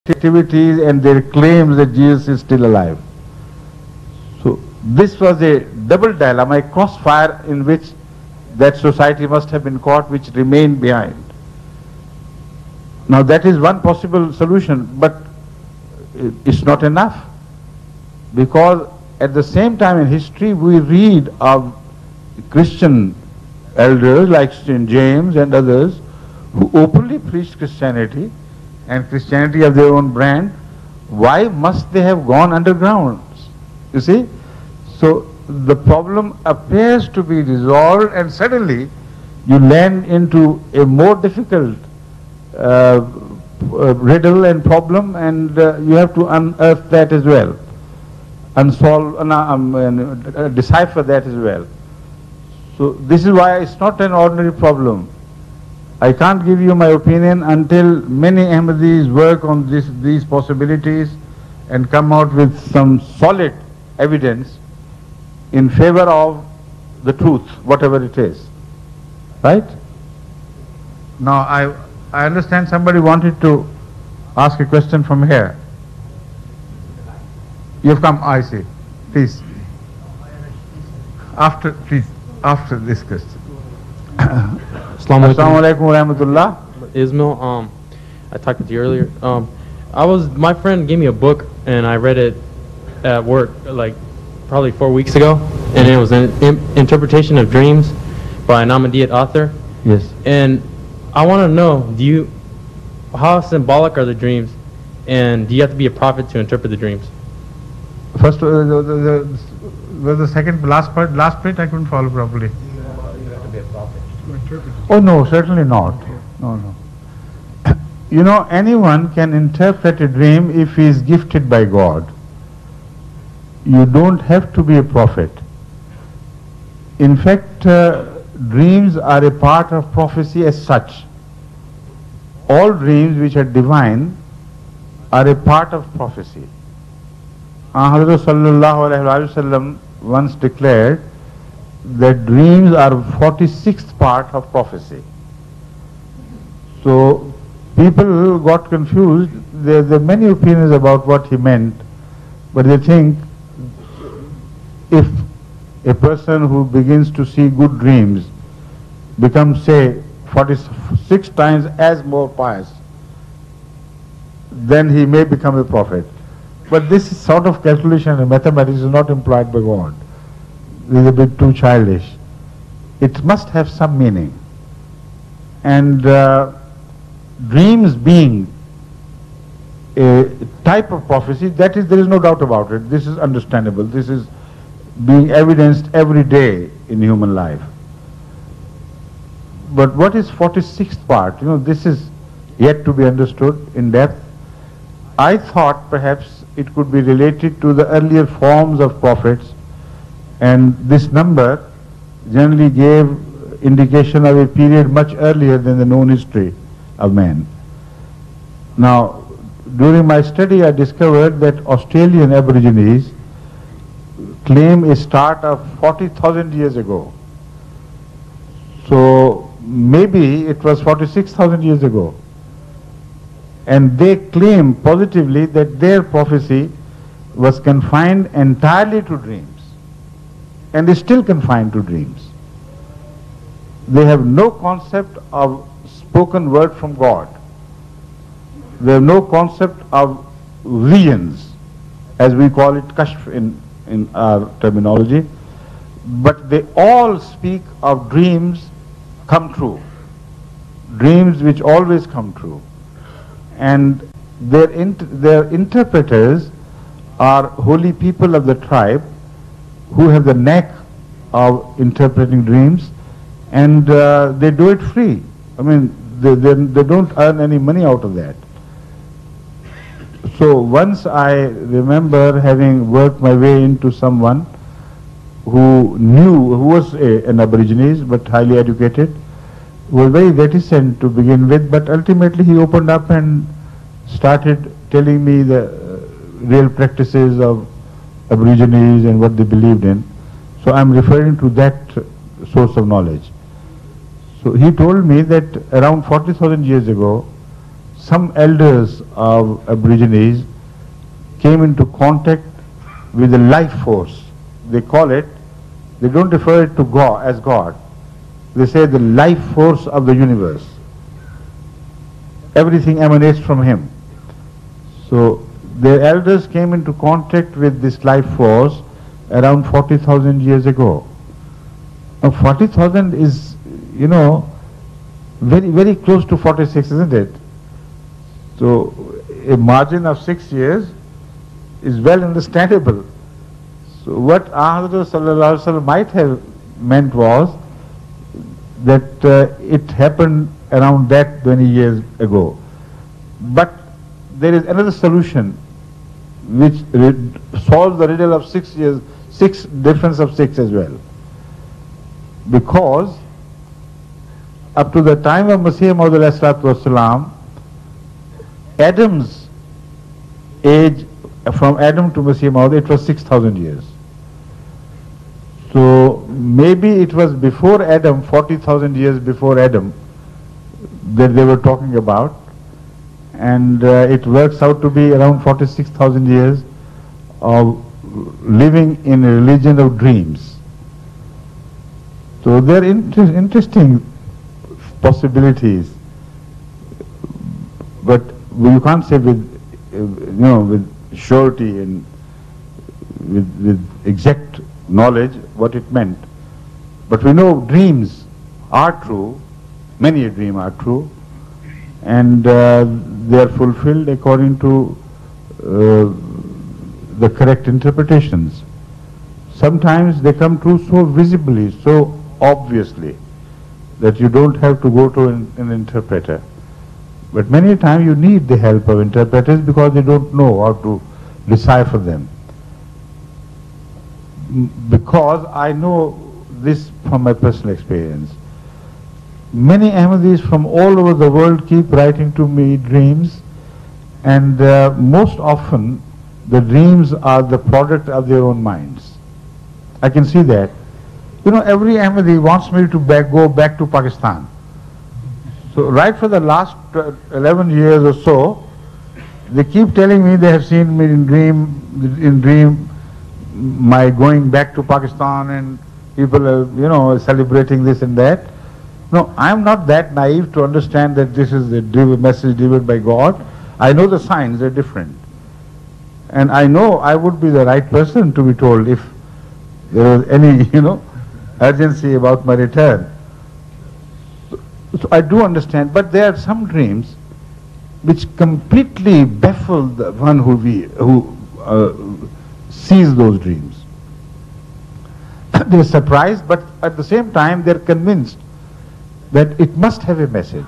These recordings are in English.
activities and their claims that Jesus is still alive. So this was a double dilemma, a crossfire in which that society must have been caught, which remained behind. Now that is one possible solution, but it's not enough, because at the same time in history we read of Christian elders like St. James and others who openly preached Christianity and Christianity of their own brand. Why must they have gone underground? You see? So the problem appears to be resolved, and suddenly you land into a more difficult riddle and problem, and you have to unearth that as well, decipher that as well. So this is why it's not an ordinary problem. I can't give you my opinion until many Ahmadis work on these possibilities and come out with some solid evidence in favor of the truth, whatever it is. Right? Now I understand somebody wanted to ask a question from here. You've come, I see. Please. Please, after this question. Assalamu alaikum wa rahmatullah. Ismail, I talked with you earlier. My friend gave me a book and I read it at work like probably 4 weeks ago, and it was an interpretation of dreams by an Ahmadiyyat author. Yes. And I want to know, how symbolic are the dreams, and do you have to be a prophet to interpret the dreams? First, the second, last bit I couldn't follow properly. You have to be a prophet. Oh no, certainly not. No. You know, anyone can interpret a dream if he is gifted by God. You don't have to be a prophet. In fact, dreams are a part of prophecy as such. All dreams which are divine are a part of prophecy. Hazrat Sallallahu Alaihi Wasallam once declared that dreams are 46th part of prophecy. So people got confused. There are many opinions about what he meant, but they think if a person who begins to see good dreams becomes, say, 46 times as more pious, then he may become a prophet. But this sort of calculation in mathematics is not employed by God. It is a bit too childish. It must have some meaning. And dreams being a type of prophecy, there is no doubt about it. This is understandable. This is being evidenced every day in human life. But what is 46th part? You know, this is yet to be understood in depth. I thought perhaps it could be related to the earlier forms of prophets, and this number generally gave indication of a period much earlier than the known history of man. Now, during my study I discovered that Australian Aborigines claim a start of 40,000 years ago. So maybe it was 46,000 years ago. And they claim positively that their prophecy was confined entirely to dreams, and is still confined to dreams. They have no concept of spoken word from God. They have no concept of visions, as we call it, kashf in our terminology, but they all speak of dreams come true, dreams which always come true. And their interpreters are holy people of the tribe who have the knack of interpreting dreams, and they do it free. I mean, they don't earn any money out of that. So once I remember having worked my way into someone who was an Aborigines but highly educated, was very reticent to begin with, but ultimately he opened up and started telling me the real practices of Aborigines and what they believed in. So I'm referring to that source of knowledge. So he told me that around 40,000 years ago, some elders of Aborigines came into contact with the life force. They call it, they don't refer it to God as God. They say the life force of the universe. Everything emanates from him. So their elders came into contact with this life force around 40,000 years ago. Now 40,000 is, you know, very, very close to 46, isn't it? So a margin of 6 years is well understandable. So what Ahmad Sallallahu Alaihi Wasallam might have meant was that it happened around that 20 years ago. But there is another solution which solves the riddle of 6 years, difference of 6 as well. Because up to the time of Masih Maud ﷺ, Adam's age, from Adam to Masih Maud, it was 6,000 years. So maybe it was before Adam, 40,000 years before Adam, that they were talking about, and it works out to be around 46,000 years of living in a religion of dreams. So there are interesting possibilities, but you can't say with with surety and with exact knowledge what it meant. But we know dreams are true, many a dream are true, and they are fulfilled according to the correct interpretations. Sometimes they come true so visibly, so obviously, that you don't have to go to an interpreter. But many times you need the help of interpreters because they don't know how to decipher them. Because I know this from my personal experience. Many Ahmadis from all over the world keep writing to me dreams, and most often the dreams are the product of their own minds. I can see that. You know, every Ahmadi wants me to go back to Pakistan. So right for the last 11 years or so, they keep telling me they have seen me in dream my going back to Pakistan, and people are, celebrating this and that. No, I am not that naive to understand that this is the message delivered by God. I know the signs are different. And I know I would be the right person to be told if there was any, urgency about my return. So I do understand, but there are some dreams which completely baffle the one who sees those dreams. They're surprised, but at the same time they're convinced that it must have a message.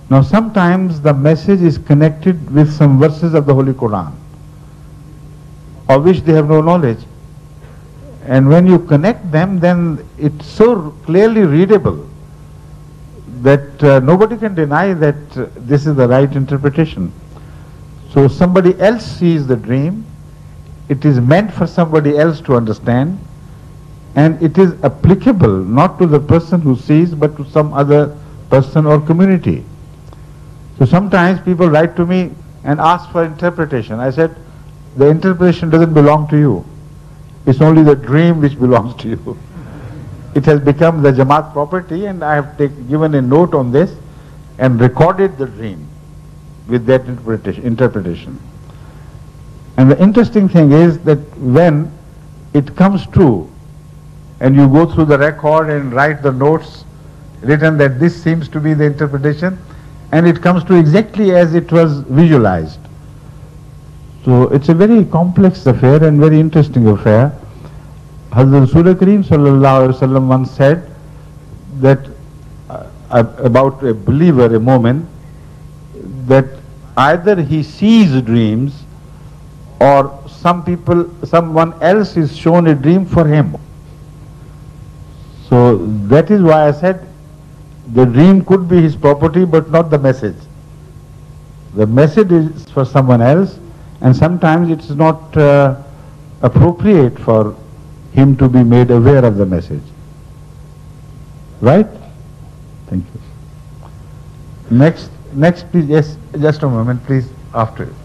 Now sometimes the message is connected with some verses of the Holy Quran, of which they have no knowledge. And when you connect them, then it's so clearly readable that nobody can deny that this is the right interpretation. So somebody else sees the dream, it is meant for somebody else to understand, and it is applicable not to the person who sees but to some other person or community. So sometimes people write to me and ask for interpretation. I said, the interpretation doesn't belong to you. It's only the dream which belongs to you. It has become the Jamaat property, and I have given a note on this and recorded the dream with that interpretation. And the interesting thing is that when it comes true, and you go through the record and write the notes written that this seems to be the interpretation, and it comes to exactly as it was visualized. So it's a very complex affair and very interesting affair. Hazrat Rasul Kareem Sallallahu Alaihi Wasallam once said that about a believer, a mu'min, that either he sees dreams or someone else is shown a dream for him. So that is why I said the dream could be his property but not the message. The message is for someone else, and sometimes it is not appropriate for him to be made aware of the message. Right? Thank you. Next Next, please. Yes, just a moment, please. After.